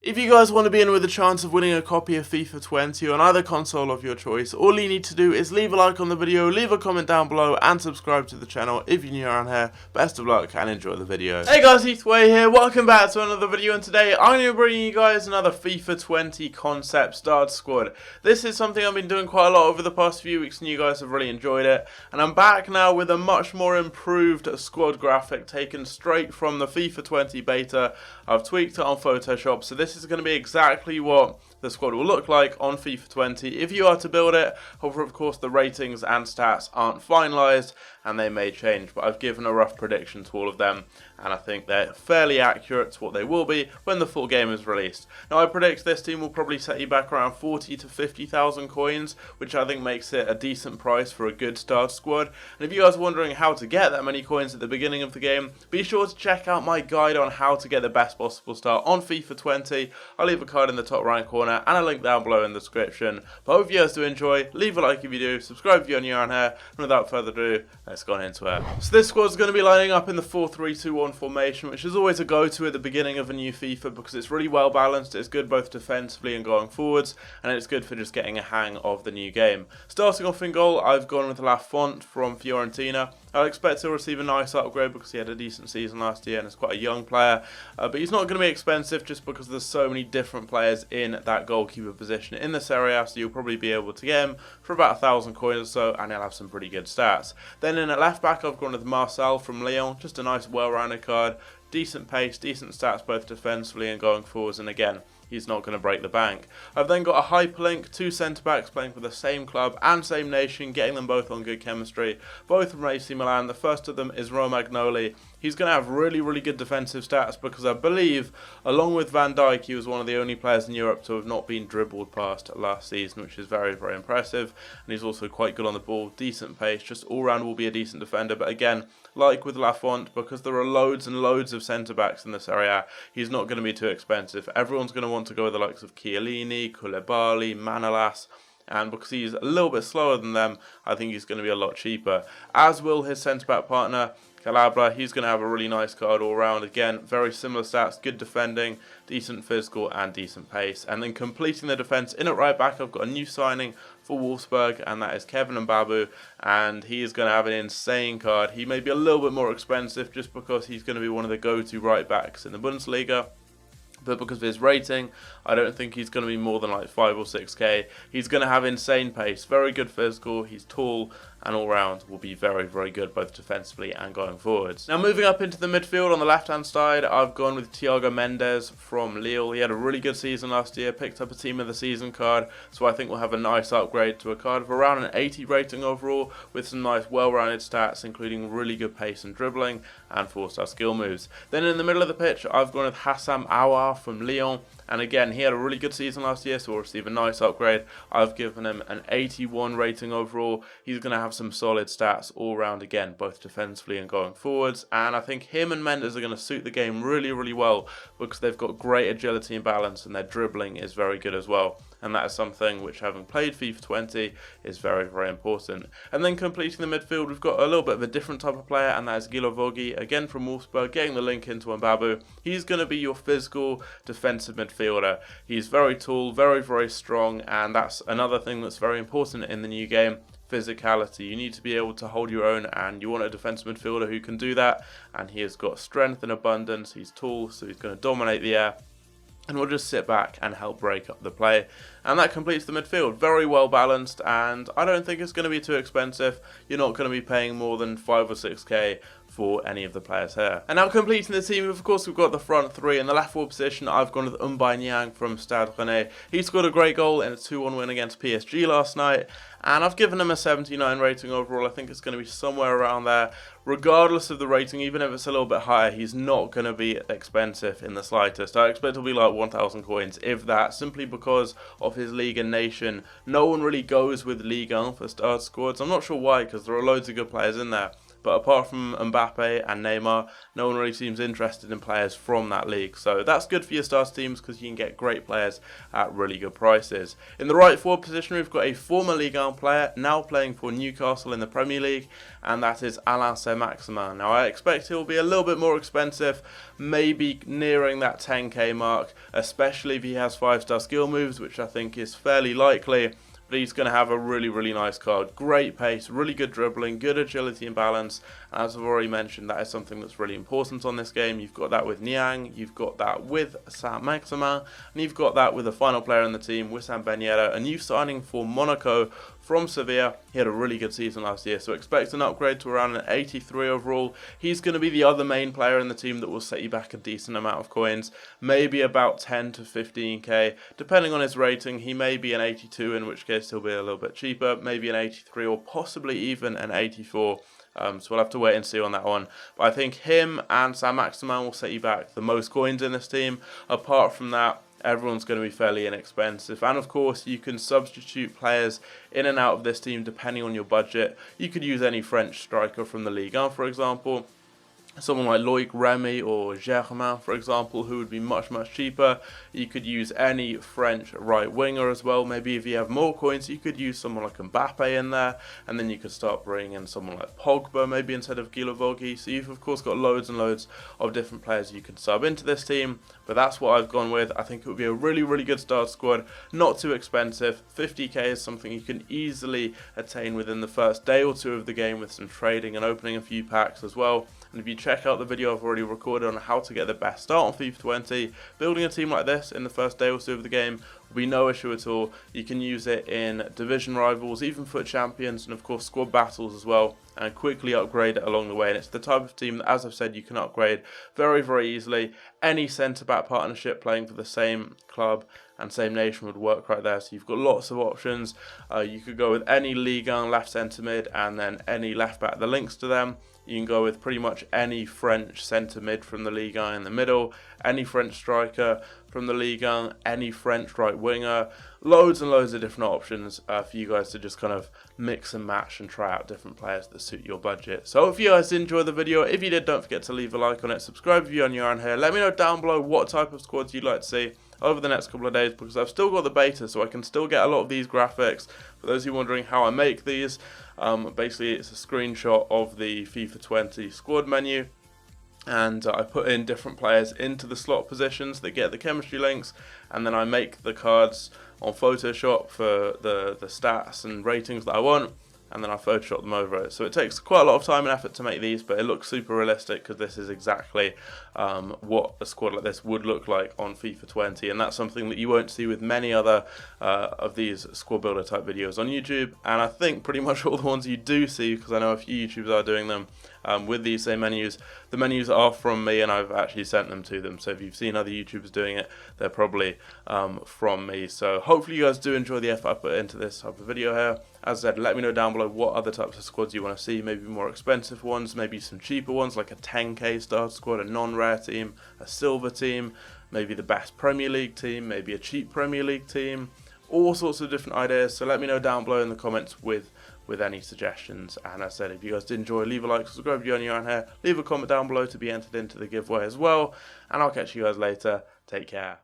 If you guys want to be in with a chance of winning a copy of FIFA 20 on either console of your choice, all you need to do is leave a like on the video, leave a comment down below, and subscribe to the channel if you're new around here. Best of luck and enjoy the video. Hey guys, Heathway here, welcome back to another video, and today I'm going to bring you guys another FIFA 20 concept start squad. This is something I've been doing quite a lot over the past few weeks and you guys have really enjoyed it. And I'm back now with a much more improved squad graphic taken straight from the FIFA 20 beta. I've tweaked it on Photoshop, so this is going to be exactly what the squad will look like on FIFA 20 if you are to build it. However, of course, the ratings and stats aren't finalised and they may change, but I've given a rough prediction to all of them and I think they're fairly accurate to what they will be when the full game is released. Now, I predict this team will probably set you back around 40 to 50,000 coins, which I think makes it a decent price for a good start squad. And if you guys are wondering how to get that many coins at the beginning of the game, be sure to check out my guide on how to get the best possible start on FIFA 20. I'll leave a card in the top right corner and a link down below in the description. But I hope you guys do enjoy. Leave a like if you do, subscribe if you're new around here, and without further ado, let's go on into it. So this squad's going to be lining up in the 4-3-2-1 formation, which is always a go-to at the beginning of a new FIFA because it's really well balanced, it's good both defensively and going forwards, and it's good for just getting a hang of the new game. Starting off in goal, I've gone with Lafont from Fiorentina. I expect he'll receive a nice upgrade because he had a decent season last year and is quite a young player, but he's not going to be expensive just because there's so many different players in that goalkeeper position in this area, so you'll probably be able to get him for about 1,000 coins or so and he'll have some pretty good stats. Then in at left back I've gone with Marcel from Lyon, just a nice well-rounded card, decent pace, decent stats both defensively and going forwards, and again, he's not going to break the bank. I've then got a hyperlink, two centre-backs playing for the same club and same nation, getting them both on good chemistry, both from AC Milan. The first of them is Romagnoli. He's going to have really, really good defensive stats because I believe, along with Van Dijk, he was one of the only players in Europe to have not been dribbled past last season, which is very, very impressive. And he's also quite good on the ball, decent pace, just all-round will be a decent defender. But again, like with Lafont, because there are loads and loads of centre-backs in this area, he's not going to be too expensive. Everyone's going to want to go with the likes of Chiellini, Koulibaly, Manolas, and because he's a little bit slower than them, I think he's going to be a lot cheaper. As will his centre-back partner, Calabria. He's going to have a really nice card all round. Again, very similar stats, good defending, decent physical and decent pace. And then completing the defence in at right back, I've got a new signing for Wolfsburg, and that is Kevin Mbabu, and he is going to have an insane card. He may be a little bit more expensive just because he's going to be one of the go-to right backs in the Bundesliga. But because of his rating, I don't think he's going to be more than like 5 or 6k. He's going to have insane pace, very good physical, he's tall, and all round will be very, very good both defensively and going forwards. Now moving up into the midfield on the left hand side, I've gone with Thiago Mendes from Lille. He had a really good season last year, picked up a team of the season card, so I think we'll have a nice upgrade to a card of around an 80 rating overall with some nice well-rounded stats including really good pace and dribbling and 4-star skill moves. Then in the middle of the pitch, I've gone with Hassam Aouar from Lyon. And again, he had a really good season last year, so we'll receive a nice upgrade. I've given him an 81 rating overall. He's going to have some solid stats all round again, both defensively and going forwards. And I think him and Mendes are going to suit the game really, really well because they've got great agility and balance and their dribbling is very good as well. And that is something which, having played FIFA 20, is very, very important. And then completing the midfield, we've got a little bit of a different type of player, and that is Guilo Vogi, again from Wolfsburg, getting the link into Mbabu. He's going to be your physical defensive midfielder. He's very tall, very, very strong, and that's another thing that's very important in the new game. Physicality. You need to be able to hold your own, and you want a defensive midfielder who can do that, and he has got strength in abundance. He's tall, so he's going to dominate the air, and we'll just sit back and help break up the play. And that completes the midfield. Very well balanced, and I don't think it's going to be too expensive. You're not going to be paying more than 5 or 6k for any of the players here. And now completing the team, of course, we've got the front three. In the left forward position, I've gone with Niang from Stade Rennais. He scored a great goal in a 2-1 win against PSG last night, and I've given him a 79 rating overall. I think it's going to be somewhere around there. Regardless of the rating, even if it's a little bit higher, he's not going to be expensive in the slightest. I expect it'll be like 1,000 coins, if that, simply because of his league and nation. No one really goes with Ligue 1 for start squads. I'm not sure why, because there are loads of good players in there. But apart from Mbappe and Neymar, no one really seems interested in players from that league. So that's good for your starter teams because you can get great players at really good prices. In the right forward position, we've got a former Ligue 1 player now playing for Newcastle in the Premier League, and that is Alistair Maxima. Now I expect he'll be a little bit more expensive, maybe nearing that 10k mark, especially if he has 5-star skill moves, which I think is fairly likely. But he's going to have a really nice card. Great pace, really good dribbling, good agility and balance. As I've already mentioned, that is something that's really important on this game. You've got that with Niang, you've got that with Alistair Maxima, and you've got that with the final player in the team, Wissam Ben Yedder, a new signing for Monaco from Sevilla. He had a really good season last year, so expect an upgrade to around an 83 overall. He's going to be the other main player in the team that will set you back a decent amount of coins, maybe about 10 to 15k, depending on his rating. He may be an 82, in which case he'll be a little bit cheaper, maybe an 83 or possibly even an 84. So we'll have to wait and see on that one. But I think him and Sam Maximan will set you back the most coins in this team. Apart from that, everyone's going to be fairly inexpensive. And of course, you can substitute players in and out of this team depending on your budget. You could use any French striker from the Ligue 1, for example. Someone like Loic Remy or Germain, for example, who would be much cheaper. You could use any French right winger as well. Maybe if you have more coins, you could use someone like Mbappe in there, and then you could start bringing in someone like Pogba maybe instead of Guilavogui. So you've of course got loads and loads of different players you can sub into this team, but that's what I've gone with. I think it would be a really good start squad, not too expensive. 50k is something you can easily attain within the first day or two of the game with some trading and opening a few packs as well. And if you check out the video I've already recorded on how to get the best start on FIFA 20, building a team like this in the first day or two of the game will be no issue at all. You can use it in division rivals, even FUT champions, and of course squad battles as well, and quickly upgrade it along the way. And it's the type of team that, as I've said, you can upgrade very easily. Any centre-back partnership playing for the same club and same nation would work right there. So you've got lots of options. You could go with any Ligue 1 left centre mid and then any left back that links to them. You can go with pretty much any French centre mid from the Ligue 1 in the middle, any French striker from the Ligue 1, any French right winger. Loads and loads of different options for you guys to just kind of mix and match and try out different players that suit your budget. So if you guys enjoyed the video, if you did, don't forget to leave a like on it, subscribe if you're new around here. Let me know down below what type of squads you'd like to see over the next couple of days, because I've still got the beta, so I can still get a lot of these graphics. For those of you wondering how I make these, basically it's a screenshot of the FIFA 20 squad menu, and I put in different players into the slot positions that get the chemistry links, and then I make the cards on Photoshop for the stats and ratings that I want, and then I Photoshop them over it. So it takes quite a lot of time and effort to make these, but it looks super realistic because this is exactly what a squad like this would look like on FIFA 20, and that's something that you won't see with many other of these squad builder type videos on YouTube, and I think pretty much all the ones you do see, because I know a few YouTubers are doing them with these same menus. The menus are from me, and I've actually sent them to them, so if you've seen other YouTubers doing it, they're probably from me. So hopefully you guys do enjoy the effort I put into this type of video here. As I said, let me know down below what other types of squads you want to see, maybe more expensive ones, maybe some cheaper ones like a 10k starter squad, a non-rare team, a silver team, maybe the best Premier League team, maybe a cheap Premier League team, all sorts of different ideas. So let me know down below in the comments with any suggestions. And as I said, if you guys did enjoy, leave a like, subscribe if you're new around here, leave a comment down below to be entered into the giveaway as well, and I'll catch you guys later. Take care.